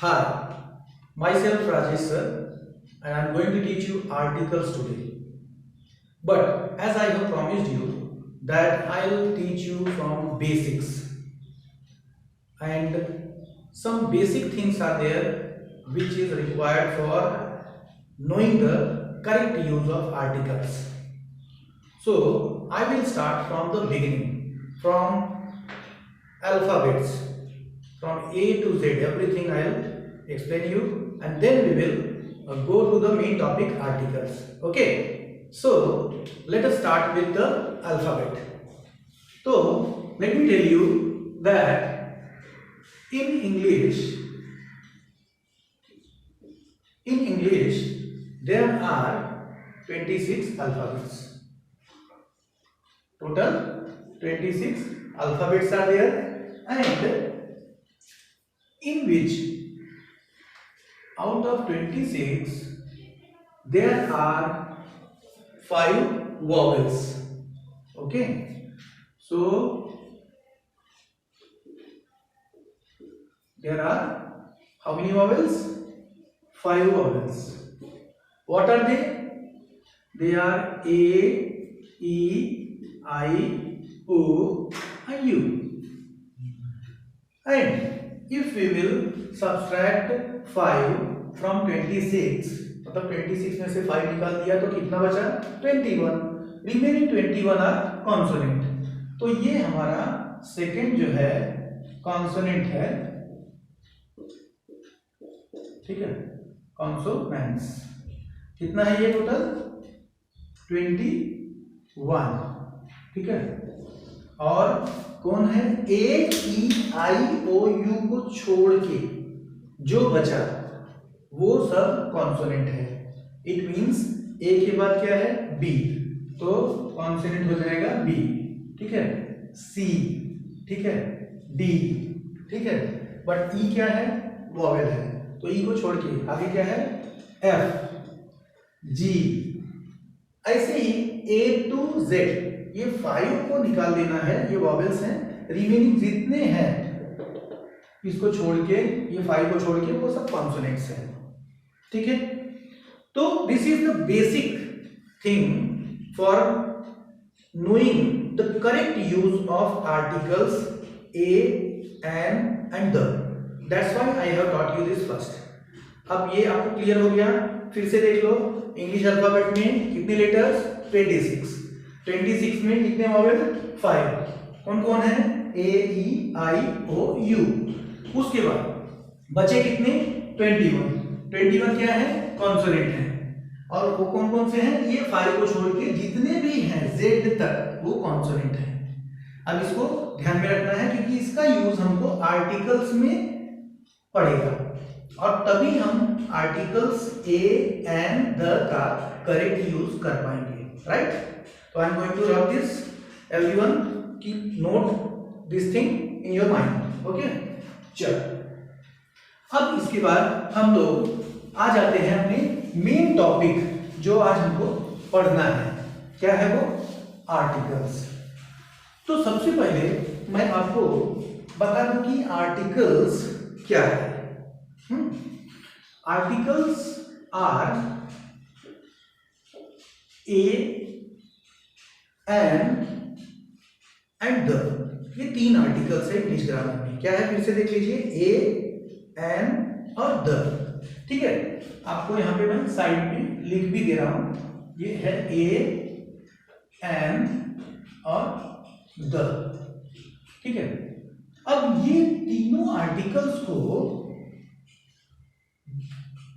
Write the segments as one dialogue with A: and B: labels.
A: Hi, myself Rajesh sir, and I am going to teach you articles today. But as I have promised you that I will teach you from basics, and some basic things are there which is required for knowing the correct use of articles. So I will start from the beginning, from alphabets, from A to Z, everything I will explain you, and then we will go to the main topic, articles. Okay, so let us start with the alphabet. So let me tell you that in English there are 26 alphabets. Total 26 alphabets are there, and in which out of 26 there are 5 vowels. Okay, so there are how many vowels? 5 vowels. What are they? They are A, E, I, O and U. And if we will subtract 5 from 26, मतलब 26 में से 5 निकाल दिया तो कितना बचा? 21. Remaining 21 are consonant. तो ये हमारा सेकेंड जो है कॉन्सोनेंट है, ठीक है, कॉन्सोनेंट्स. कितना है ये टोटल? 21. ठीक है. और कौन है? ए, ई, आई, ओ, यू को छोड़ के जो बचा वो सब कॉन्सोनेंट है. इट मींस ए के बाद क्या है? बी. तो कॉन्सोनेंट हो जाएगा बी. ठीक है. सी. ठीक है. डी. ठीक है. बट ई क्या है? वॉवेल है, तो ई को छोड़ के आगे क्या है? एफ, जी. ऐसे ही ए टू जेड, ये 5 को निकाल देना है, ये वॉवेल्स हैं. रिमेनिंग जितने हैं इसको छोड़ के, ये 5 को छोड़ के वो सब कॉन्सोनेंट्स हैं. ठीक है. तो this is the basic thing for knowing the correct use of articles a, an and the. That's why I have taught you this first. अब ये आपको क्लियर हो गया. फिर से देख लो, इंग्लिश अल्फाबेट में कितने लेटर्स? 26. 26 में कितने वॉवेल? 5. कौन कौन है? ए, ई, आई, ओ, यू. उसके बाद बचे कितने? 21. 21 क्या है? कॉन्सोनेंट है. और वो कौन कौन से हैं? ये 5 को छोड़ के जितने भी हैं जेड तक वो कॉन्सोनेंट है. अब इसको ध्यान में रखना है क्योंकि इसका यूज हमको आर्टिकल्स में पड़ेगा, और तभी हम आर्टिकल्स ए, एन, द का करेक्ट यूज कर पाएंगे. राइट. तो I am going to rub this. Everyone keep note this thing in your mind. Okay. चलो, अब इसके बाद हम लोग आ जाते हैं अपने मेन टॉपिक जो आज हमको पढ़ना है. क्या है वो? आर्टिकल्स. तो सबसे पहले मैं आपको बता दूं कि आर्टिकल्स क्या है. Articles are a, an and the. ये 3 आर्टिकल्स है इंग्लिश ग्रामर में. क्या है? फिर से देख लीजिए, ए, एन और द. ठीक है. आपको यहां पे मैं साइड में लिख भी दे रहा हूं. ये है ए, एन और द. ठीक है. अब ये तीनों आर्टिकल्स को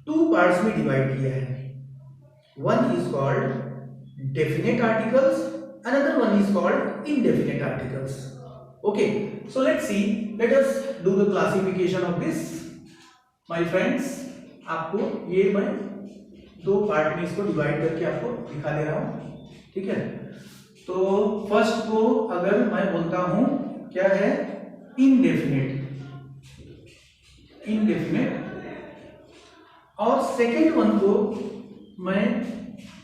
A: 2 पार्ट्स में डिवाइड किया है. One is called definite articles, another one is called indefinite articles. Okay, so let's see, let us do the classification of this, my friends. आपको ये मैं 2 पार्ट में इसको डिवाइड करके आपको दिखा दे रहा हूं. ठीक है. तो फर्स्ट को अगर मैं बोलता हूं क्या है? indefinite. और सेकेंड वन को मैं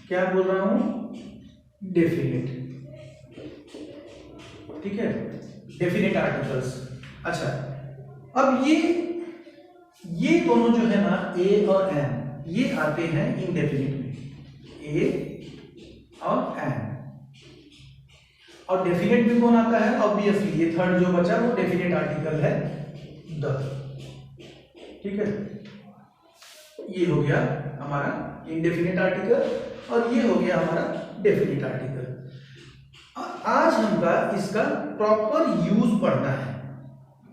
A: क्या बोल रहा हूं? डेफिनेट. ठीक है. Definite articles. अच्छा, अब ये दोनों जो है ना ए और एन ये आते हैं इंडेफिनिट में, ए और एन। और डेफिनेट में कौन आता है? ऑब्वियसली ये थर्ड जो बचा वो डेफिनेट आर्टिकल है द। ठीक है, ये हो गया हमारा इंडेफिनेट आर्टिकल और ये हो गया हमारा डेफिनेट आर्टिकल। आज हमका इसका प्रॉपर यूज पढ़ना है,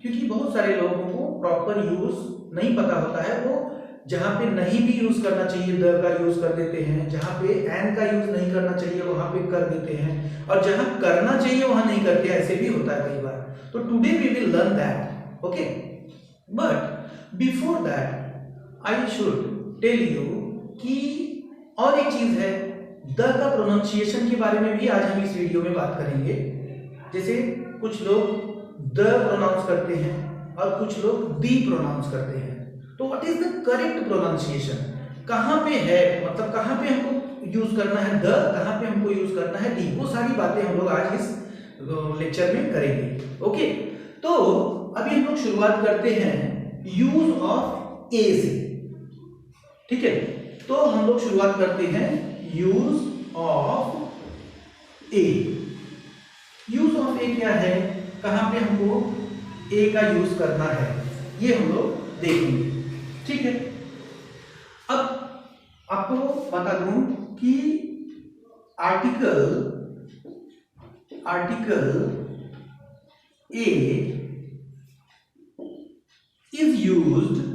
A: क्योंकि बहुत सारे लोगों को प्रॉपर यूज नहीं पता होता है। वो जहां पे नहीं भी यूज करना चाहिए द का यूज कर देते हैं, जहां पे एन का यूज नहीं करना चाहिए वहां पे कर देते हैं, और जहां करना चाहिए वहां नहीं करते, ऐसे भी होता है कई बार। तो today we will learn that, okay. But before that I should tell you कि और एक चीज है, द का प्रोनाउंसिएशन के बारे में भी आज हम इस वीडियो में बात करेंगे। जैसे कुछ लोग द प्रोनाउंस करते हैं और कुछ लोग दी प्रोनाउंस करते हैं। तो what is the correct pronunciation, कहां पे है, मतलब कहां पे हमको यूज करना है द, कहां पे हमको यूज करना है डी, वो सारी बातें हम लोग आज इस लेक्चर में करेंगे। ओके, तो अभी हम लोग शुरुआत करते हैं यूज ऑफ ए से। ठीक है, तो हम लोग शुरुआत करते हैं use of a. Use of a क्या है, कहां पे हमको ए का यूज करना है, ये हम लोग देखेंगे। ठीक है, अब आपको बता दूं कि article a is used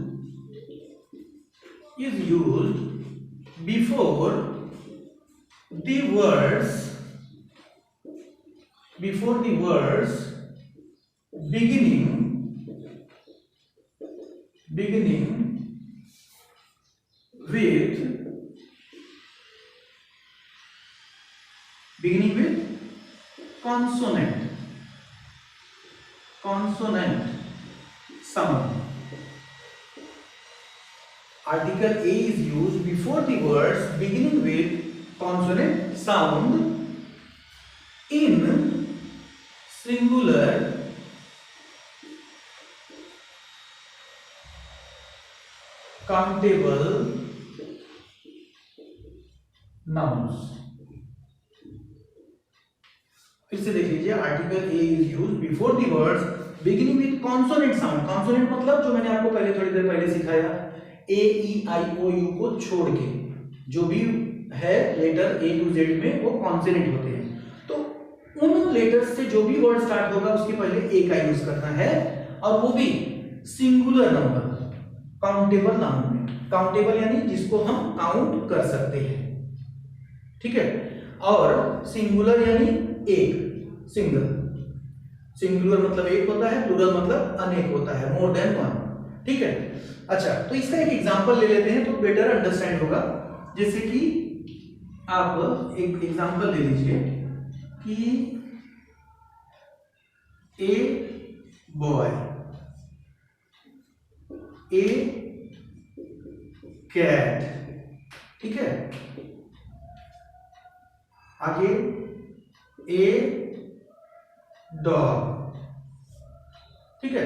A: before the words beginning with consonant sound. Article A is used before the words beginning with consonant sound in singular countable nouns। फिर से देख लीजिए, article a is used before the words beginning with consonant sound. Consonant मतलब जो मैंने आपको पहले थोड़ी देर पहले सिखाया, ए ई आई ओ यू को छोड़ के जो भी है लेटर ए टू जेड में वो कॉन्सोनेंट होते हैं। तो उन लेटर्स से जो भी वर्ड स्टार्ट होगा उसके पहले ए का यूज करना है, और वो भी सिंगुलर नंबर, काउंटेबल नाउन में। काउंटेबल यानी जिसको हम काउंट कर सकते हैं। ठीक है, और सिंगुलर यानी एक, सिंगुलर मतलब एक होता है, प्लूरल मतलब अनेक होता है, मोर देन वन। ठीक है, अच्छा, तो इसका एक एग्जांपल ले लेते हैं तो बेटर अंडरस्टैंड होगा। जैसे कि आप एक एग्जांपल ले लीजिए कि ए बॉय, ए कैट, ठीक है, आगे ए डॉग। ठीक है,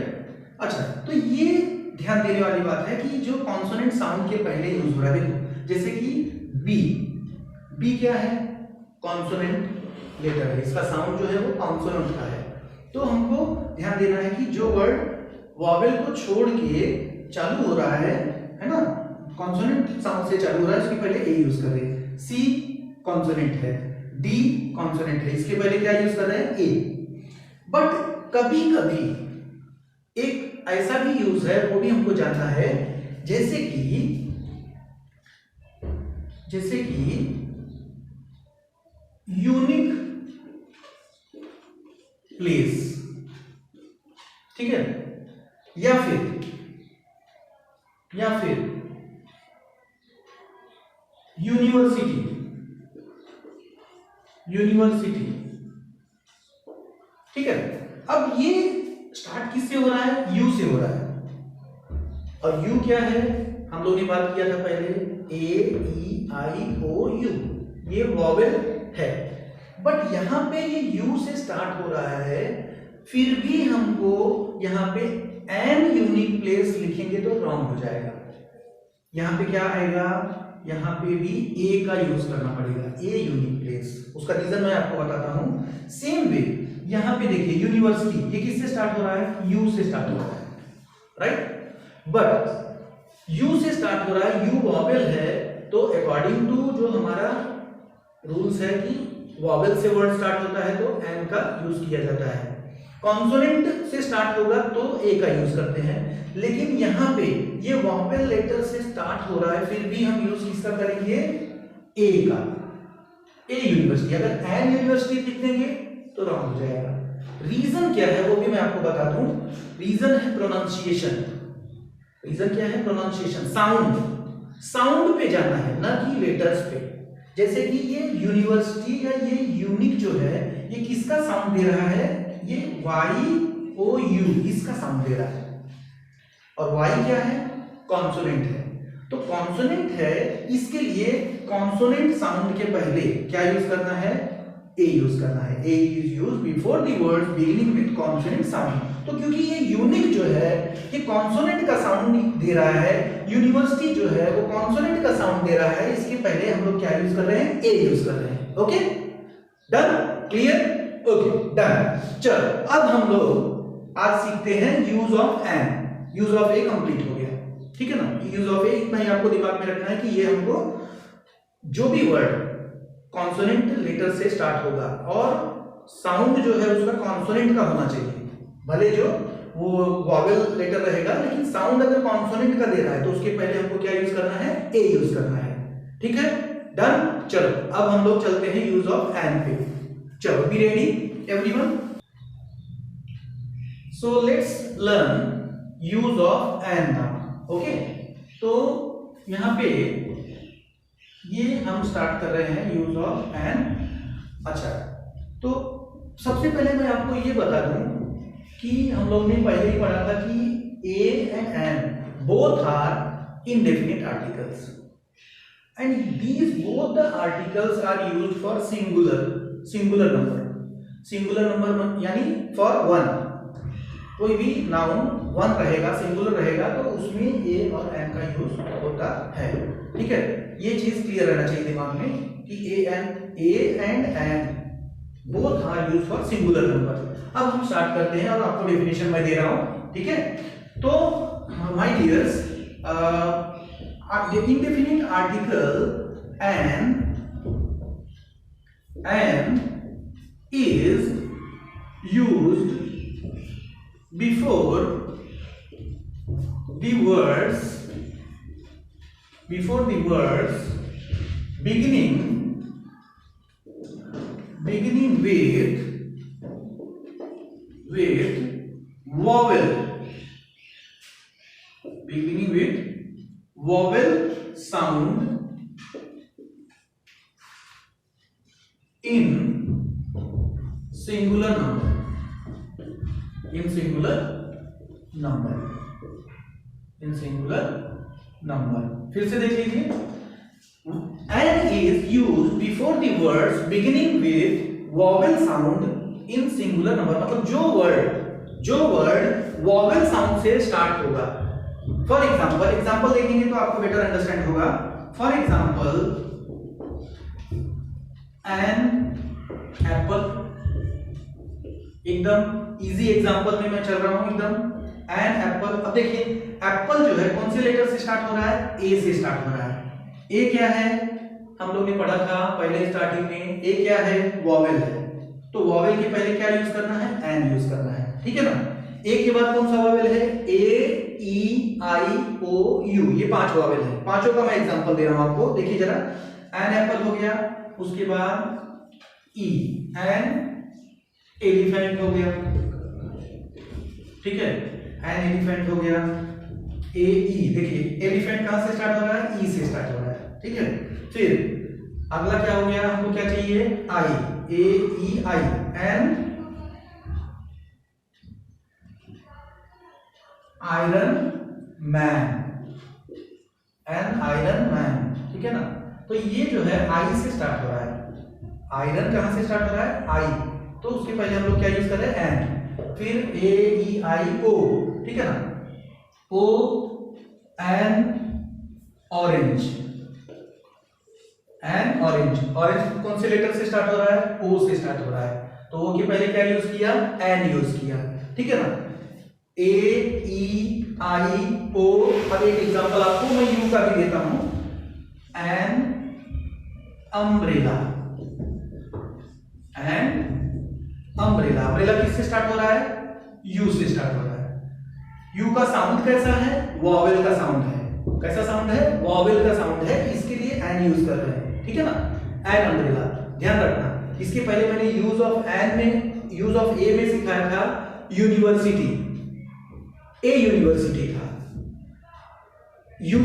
A: अच्छा, तो ये ध्यान देने वाली बात है कि जो कॉन्सोनेंट साउंड के पहले यूज हो रहा है, देखो जैसे कि बी क्या है, कॉन्सोनेंट लेटर है, इसका साउंड जो है वो कॉन्सोनेंट का है। तो हमको ध्यान देना है कि जो वर्ड वॉवेल को छोड़ के चालू हो रहा है ना, कॉन्सोनेंट साउंड से चालू हो रहा है, उसके पहले ए यूज कर रहे हैं। सी कॉन्सोनेंट है, डी कॉन्सोनेंट है, इसके पहले क्या यूज कर रहे हैं, ए। बट कभी कभी एक ऐसा भी यूज है, वो भी हमको जानना है, जैसे कि यूनिक प्लेस, ठीक है, या फिर यूनिवर्सिटी। ठीक है, अब ये स्टार्ट किससे हो रहा है, यू से हो रहा है। और यू क्या है, हम लोग ने बात किया था पहले, ए ई आई ओ यू, ये वॉवेल है। बट यहां पे ये यू से स्टार्ट हो रहा है, फिर भी हमको यहाँ पे एन यूनिक प्लेस लिखेंगे तो रॉन्ग हो जाएगा। यहाँ पे क्या आएगा, यहाँ पे भी ए का यूज करना पड़ेगा, ए यूनिक प्लेस। उसका रीजन मैं आपको बताता हूं। सेम वे यहाँ पे देखिए यूनिवर्सिटी, ये किससे स्टार्ट हो रहा है, यू से स्टार्ट हो रहा है, राइट। बट यू से स्टार्ट हो रहा है, यू वॉवेल है, तो अकॉर्डिंग टू जो हमारा रूल्स है कि वॉवेल से वर्ड स्टार्ट होता है तो एन का यूज किया जाता है। कॉन्सोनेंट से स्टार्ट होगा तो ए का यूज करते हैं, लेकिन यहाँ पे ये वॉवेल लेटर से स्टार्ट हो रहा है, फिर भी हम यूज किसका करेंगे, ए का, ए यूनिवर्सिटी। अगर एन यूनिवर्सिटी लिख देंगे तो रॉन्ग हो जाएगा। रीजन क्या है वो भी मैं आपको बता दूं। रीजन है प्रोनाउंसिएशन। रीजन क्या है, प्रोनाउंसिएशन, साउंड, साउंड पे जाना है ना कि लेटर्स पे। जैसे कि ये यूनिवर्सिटी या ये यूनिक जो है, ये किसका साउंड दे रहा है, ये वाई ओ यू, इसका साउंड दे रहा है। और वाई क्या है, कॉन्सोनेंट है। तो कॉन्सोनेंट है, इसके लिए कॉन्सोनेंट साउंड के पहले क्या यूज करना है, ए यूज करना है। A is use before the words beginning with consonant sound. तो क्योंकि ये यूनिक जो है ये कॉन्सोनेंट का साउंड दे रहा है, यूनिवर्सिटी जो है वो कॉन्सोनेंट का साउंड दे रहा है, इसके पहले हम लोग क्या यूज कर रहे हैं, ए यूज कर रहे हैं। Okay, done, clear, okay done. चलो अब हम लोग आज सीखते हैं use of an. Use of a complete हो गया, ठीक है ना। यूज ऑफ ए इतना ही आपको दिमाग में रखना है कि ये हमको जो भी वर्ड कॉन्सोनेंट लेटर से स्टार्ट होगा और साउंड जो है उसका कॉन्सोनेंट का होना चाहिए। भले जो वो वॉवेल लेटर रहेगा, लेकिन साउंड अगर कॉन्सोनेंट का दे रहा है तो उसके पहले हमको क्या यूज करना है, ए यूज करना है, ठीक है, डन। चलो अब हम लोग चलते हैं यूज ऑफ एन पे। चलो be ready everyone. So let's learn use of an now. Okay, तो यहाँ पे ये हम स्टार्ट कर रहे हैं यूज ऑफ एन। अच्छा, तो सबसे पहले मैं आपको ये बता दूं कि हम लोग ने पहले ही पढ़ा था कि a and an both are indefinite articles and these both the articles are used for singular number. Singular number यानी फॉर वन, कोई भी नाउन वन रहेगा, सिंगुलर रहेगा, तो उसमें ए और एन का यूज होता है, ठीक है। ये चीज क्लियर रहना चाहिए दिमाग में कि a and an both are used for singular number. अब हम स्टार्ट करते हैं और आपको डेफिनेशन मैं दे रहा हूं, ठीक है। तो my dears, indefinite article an is used before the words beginning with vowel sound in singular number। फिर से देख लीजिए, an is used before the words beginning with vowel sound in singular number. मतलब जो वर्ड वॉवेल साउंड से start होगा। For example देखेंगे तो आपको बेटर अंडरस्टैंड होगा। फॉर एग्जाम्पल, एन एप्पल, एकदम इजी एग्जांपल में मैं चल रहा हूं एकदम। एन एप्पल, अब देखिए एप्पल जो है कौन से लेटर से स्टार्ट हो रहा है, ए से स्टार्ट हो रहा है। ए क्या है, हम लोग ने पढ़ा था पहले स्टार्टिंग में, ए क्या है, वॉवेल है। तो वॉवेल के पहले क्या यूज करना है, एन यूज करना है, ठीक है ना। ए के बाद कौन सा वॉवेल है, ए ई आई ओ यू, ये 5 वॉवेल है। पांचों का मैं एग्जांपल दे रहा हूं आपको, देखिए जरा। एन एप्पल हो गया, उसके बाद ई, एन एलिफेंट हो गया, ठीक है, एन एलिफेंट हो गया। ए ई, देखिए एलिफेंट कहां से स्टार्ट हो रहा है, ई से स्टार्ट हो रहा है, ठीक है। फिर अगला क्या हो गया, हमको क्या चाहिए, I, A E I, an iron man, an iron man, ठीक है ना। तो ये जो है आई से स्टार्ट हो रहा है। आयरन कहां से स्टार्ट हो रहा है, आई, तो उसके पहले हम लोग क्या यूज कर रहे हैं, एन। फिर ए ई आई ओ, ठीक है ना, O N orange, N orange, orange कौन से लेटर से स्टार्ट हो रहा है, O से स्टार्ट हो रहा है, तो O के पहले क्या यूज किया, एन यूज किया, ठीक है ना, A E I O। अब एक एग्जांपल आपको मैं यू का भी देता हूं, an umbrella, an umbrella, umbrella किससे स्टार्ट हो रहा है, यू से स्टार्ट हो रहा है। यू का साउंड कैसा है, वॉवेल का साउंड है, कैसा साउंड है, वॉवेल का साउंड है, इसके लिए एन यूज कर रहे हैं, ठीक है ना, एन अम्ब्रेला। ध्यान रखना, इसके पहले मैंने यूज ऑफ एन में, यूज ऑफ ए में सिखाया था यूनिवर्सिटी, ए यूनिवर्सिटी था, यू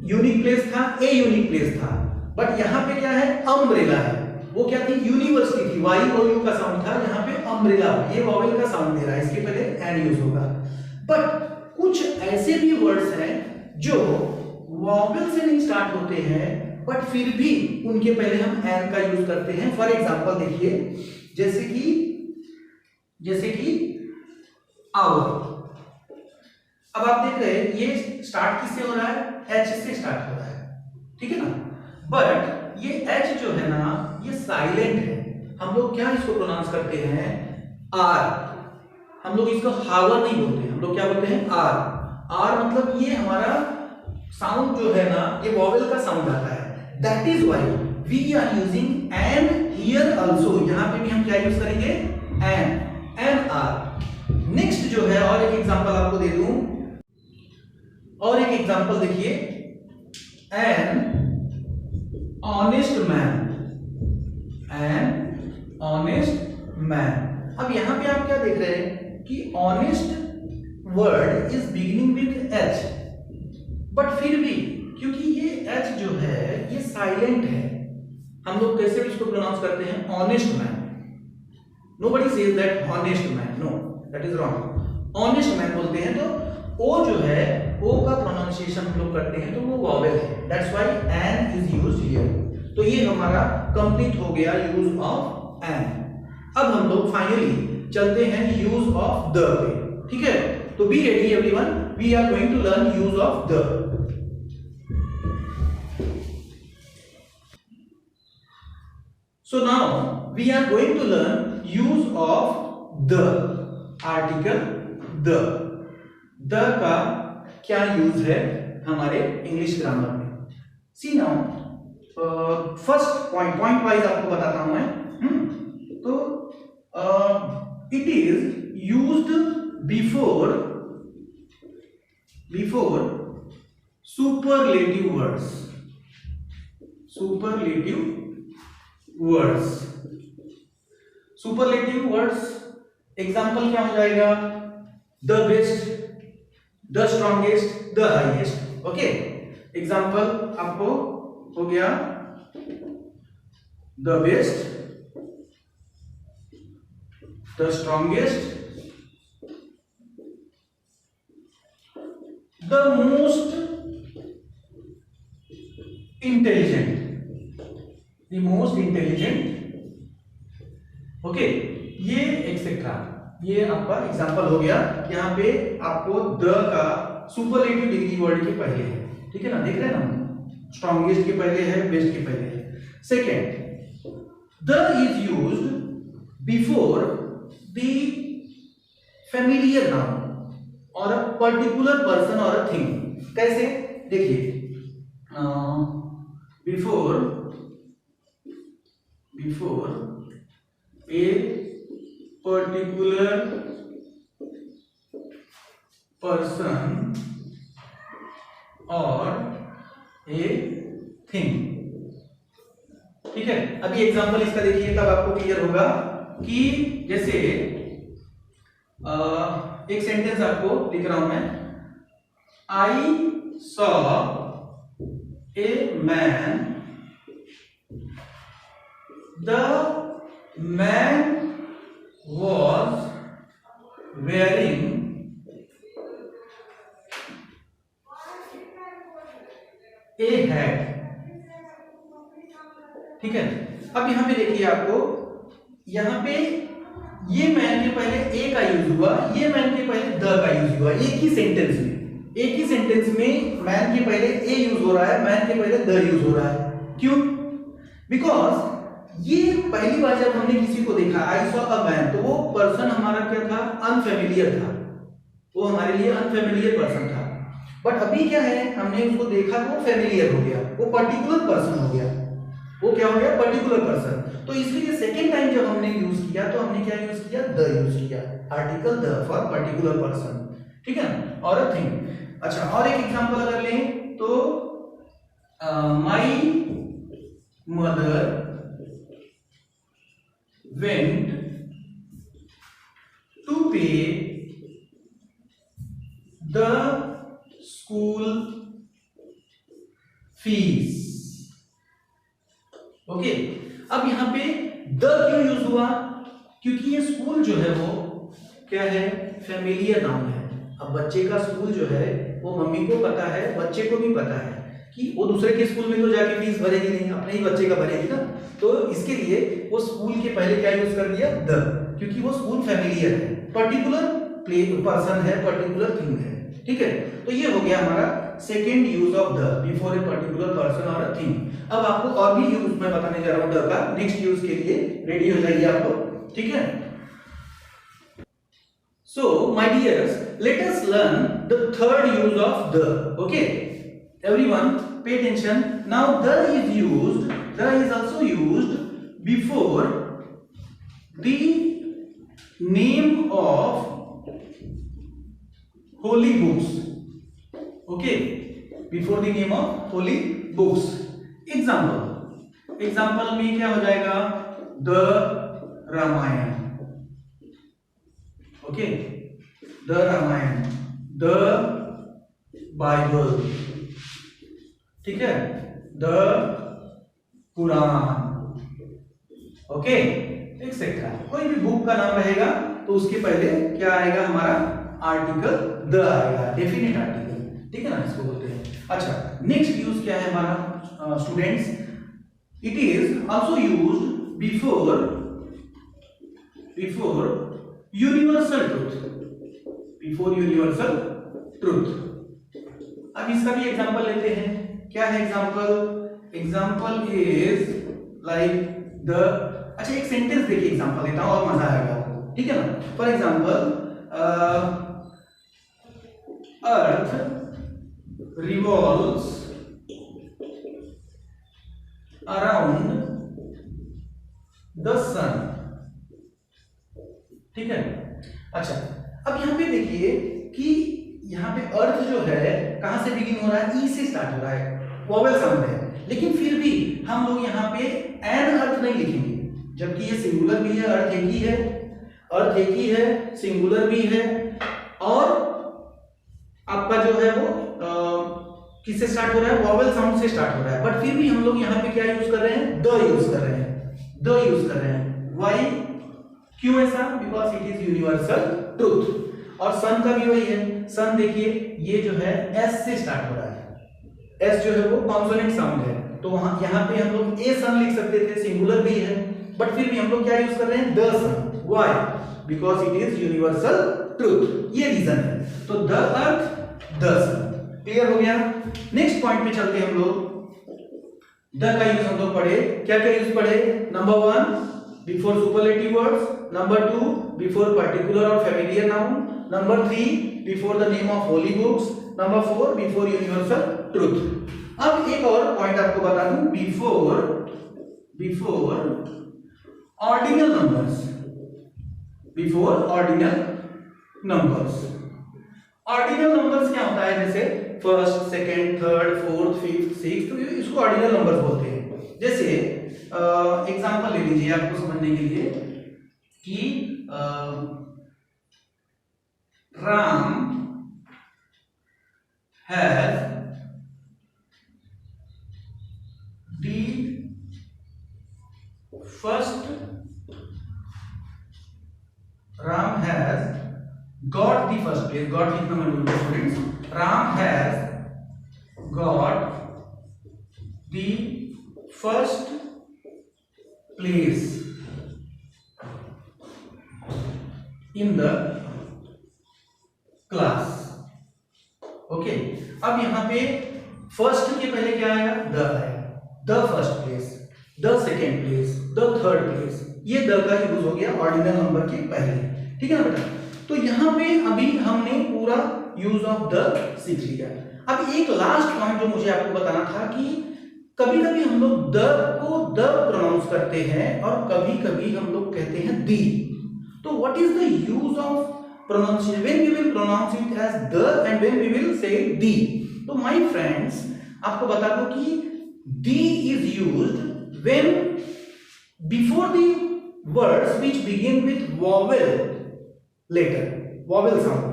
A: यूनिक प्लेस था, ए यूनिक प्लेस था, बट यहां पे क्या है, अम्ब्रेला है, वो क्या थी, यूनिवर्सिटी थी, वाई ओ यू का साउंड था, यहाँ पे अम्ब्रेला, ये वॉवेल का साउंड दे रहा है, इसके पहले एन यूज होगा। बट कुछ ऐसे भी वर्ड्स हैं जो वॉवेल से नहीं स्टार्ट होते हैं, बट फिर भी उनके पहले हम एन का यूज करते हैं। फॉर एग्जांपल देखिए, जैसे कि आवर, अब आप देख रहे हैं ये स्टार्ट किससे हो रहा है, एच से स्टार्ट हो रहा है, ठीक है ना, बट ये एच जो है ना ये साइलेंट है, हम लोग क्या इसको प्रोनाउंस करते हैं, आर, हम लोग इसको हावर नहीं बोलते, हम लोग क्या बोलते हैं, आर, आर मतलब ये हमारा साउंड जो है ना ये वॉवेल का साउंड आता है, that is why we are using an here also, यहां पे भी हम क्या यूज करेंगे, एन, एन आर। नेक्स्ट जो है, और एक एग्जांपल आपको दे दूं, और एक एग्जांपल देखिए, an honest man, an honest man. अब यहां पे आप क्या देख रहे हैं कि honest word is beginning with H, but फिर भी क्योंकि ये एच जो है ये साइलेंट है, हम लोग कैसे इसको प्रोनाउंस करते हैं, honest man. Nobody says that honest man, no, that is wrong, honest man बोलते हैं, तो ओ जो है, ओ का प्रोनाउंसिएशन हम लोग करते हैं तो वो वॉवेल है, that's why an is used here. तो ये हमारा कंप्लीट हो गया यूज ऑफ एन। अब हम लोग फाइनली चलते हैं यूज ऑफ द पे, ठीक है, तो be ready everyone, we are going to learn use of the. So now we are going to learn use of the article the. The का क्या यूज है हमारे इंग्लिश ग्रामर में, see now first point wise आपको बताता हूं मैं। तो it is used before superlative words, superlative words, superlative words example क्या हो जाएगा, the best, the strongest, the highest, okay. Example आपको हो गया the best, the strongest, the most intelligent, the most intelligent, okay, ये एक्सेट्रा, ये आपका example हो गया। यहां पे आपको द का सुपरलेटिव डिग्री वर्ड के पहले है, ठीक है ना, देख रहे हैं ना, स्ट्रॉन्गेस्ट के पहले है, बेस्ट के पहले है। Second, the is used before the familiar noun और अ पर्टिकुलर पर्सन और अ थिंग। कैसे, देखिए, बिफोर ए पर्टिकुलर पर्सन और ए थिंग, ठीक है। अभी एग्जांपल इसका देखिए, तब आपको क्लियर होगा कि जैसे एक सेंटेंस आपको लिख रहा हूं मैं, I saw a man, the man was wearing a hat, ठीक है। अब यहां पे देखिए, आपको यहां पे ये मैन के पहले ए का यूज हुआ, ये मैन के पहले द का यूज हुआ, एक ही सेंटेंस में मैन के पहले ए यूज हो रहा है, मैन के पहले द यूज हो रहा है। क्यों? बिकॉज ये पहली बार जब हमने किसी को देखा, आई सॉ अ मैन, तो वो पर्सन हमारा क्या था? अनफेमिलियर था, वो हमारे लिए अनफेमिलियर पर्सन था। बट अभी क्या है, हमने उसको देखा तो फेमिलियर हो गया, वो पर्टिकुलर पर्सन हो गया, वो क्या हो गया? Particular person. तो इसलिए सेकेंड टाइम जब हमने यूज किया तो हमने क्या यूज किया? द यूज किया, article the for particular person, ठीक है ना, और अ थिंग। अच्छा, और एक एग्जांपल अगर लें तो माई मदर वेंट टू पे द स्कूल फीस। ओके, अब यहां पे द क्यों यूज हुआ? क्योंकि ये स्कूल जो है वो क्या है? फेमिलियर नाउन है। अब बच्चे का स्कूल जो है वो मम्मी को पता है, बच्चे को भी पता है कि वो दूसरे के स्कूल में तो जाके फीस भरेगी नहीं, अपने ही बच्चे का भरेगी ना। तो इसके लिए वो स्कूल के पहले क्या यूज कर दिया? द, क्योंकि वो स्कूल फेमिलियर है, पर्टिकुलर पर्सन है, पर्टिकुलर थिंग है, ठीक है। तो ये हो गया हमारा second use of the before a particular person और अ थिंग। अब आपको और भी यूज मैं बताने जा रहा हूं द का, नेक्स्ट यूज के लिए रेडी हो जाइए आप लोग, ठीक है। So, my dears, let us learn the third use of the. Okay, everyone, pay attention. Now, the is also used before the name of holy books. Okay, before the name of holy books. Example में क्या हो जाएगा? The Ramayana. Okay, the Ramayana, the Bible, ठीक है, the Quran, okay, etcetera. कोई भी book का नाम रहेगा तो उसके पहले क्या आएगा? हमारा आर्टिकल द आएगा, डेफिनेट आर्टिकल, ठीक है ना, इसको बोलते हैं। अच्छा, नेक्स्ट यूज क्या है हमारा students? It is also used before universal truth. अब इसका भी एग्जांपल लेते हैं। क्या है एग्जांपल इज लाइक द, अच्छा एक सेंटेंस देखिए, एग्जांपल देता हूं और मजा आएगा आपको, ठीक है ना। For example, earth revolves around the sun, ठीक है। अच्छा, अब यहां पे देखिए कि यहां पे अर्थ जो है कहां से बिगिन हो रहा है? ई से स्टार्ट हो रहा है, वोवेल साउंड है, लेकिन फिर भी हम लोग यहां पे एन अर्थ नहीं लिखेंगे, जबकि ये सिंगुलर भी है, अर्थ एक ही है, सिंगुलर भी है, और आपका जो है वो किससे स्टार्ट हो रहा है? वोवेल साउंड से स्टार्ट हो रहा है। बट फिर भी हम लोग यहाँ पे क्या यूज कर रहे हैं? द यूज कर रहे हैं। वाई? क्यों ऐसा? Because it is universal truth. और सन का भी वही है। सन देखिए, ये जो है एस से स्टार्ट हो रहा है, एस जो है वो कॉन्सोनेंट साउंड है, तो वहां यहाँ पे हम लोग ए सन लिख सकते थे, सिंगुलर भी है, बट फिर भी हम लोग क्या यूज कर रहे हैं? The sun. Why? Because it is universal truth, ये रीजन है। तो the earth, the sun. Clear हो गया? नेक्स्ट पॉइंट पे चलते हैं हम लोग। द का यूज हम लोग पढ़े, क्या क्या यूज पढ़े? Number 1 before superlative words, number 2 before particular और familiar noun, number 3 before the name of holy books, number 4 before universal truth. अब एक और पॉइंट आपको बता दूं, before ordinal numbers, ordinal numbers क्या होता है? जैसे first, second, third, fourth, fifth, sixth, तो इसको ऑर्डिनल नंबर्स बोलते हैं। जैसे एग्जांपल ले लीजिए आपको समझने के लिए कि Ram has got the first place, got लिखना मैं बोलूंगा students, Ram has got the first place in the class. Okay, अब यहां पे फर्स्ट के पहले क्या आया, द है, the first place, the second place, the third place, ये द का यूज हो गया ऑर्डिनल नंबर के पहले, ठीक है ना बेटा। तो यहाँ पे अभी हमने पूरा यूज ऑफ द सीख लिया। अब एक लास्ट पॉइंट जो मुझे आपको बताना था कि कभी कभी हम लोग द को द प्रोनाउंस करते हैं और कभी कभी हम लोग कहते हैं दी। तो what is the use of pronunciation when we will pronounce it as the and when we will say the? तो my friends, आपको बता दूं कि the is used when before the words which begin with vowel letter, vowel sound,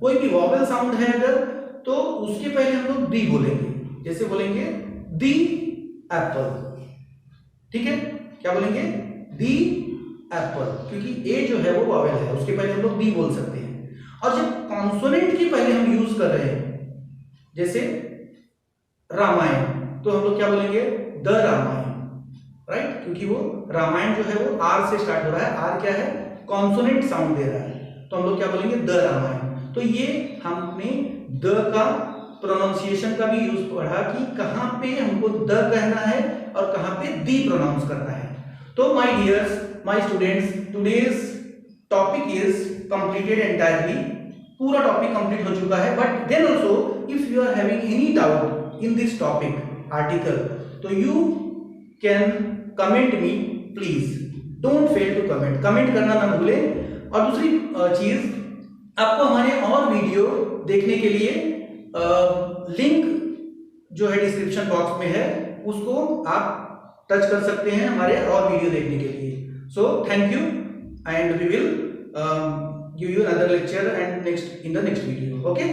A: कोई भी vowel sound है अगर तो उसके पहले हम लोग the बोलेंगे। जैसे बोलेंगे the apple, ठीक है, क्या बोलेंगे, the एप्पल, क्योंकि ए जो है वो वावेल है, उसके पहले हम लोग दी बोल सकते हैं। और जब कॉन्सोनेंट के पहले हम यूज कर रहे हैं, जैसे रामायण, तो हम लोग क्या बोलेंगे, द रामायण, राइट, क्योंकि वो रामायण जो है वो आर से स्टार्ट हो रहा है, आर क्या है, कॉन्सोनेंट साउंड दे रहा है, तो हम लोग क्या बोलेंगे, द रामायण। तो ये हमने द का प्रोनाउंसिएशन का भी यूज पढ़ा कि कहां पे हमको द कहना है और कहां पे दी प्रोनाउंस करना है। तो my dears, my students, today's topic is completed entirely, पूरा टॉपिक कंप्लीट हो चुका है। But then also if you are having any doubt in this topic article, तो you can comment me please, don't fail to comment, comment करना ना भूलें। और दूसरी चीज, आपको हमारे और वीडियो देखने के लिए लिंक जो है डिस्क्रिप्शन बॉक्स में है, उसको आप टच कर सकते हैं हमारे और वीडियो देखने के लिए। So thank you, and we will give you another lecture and in the next video. Okay.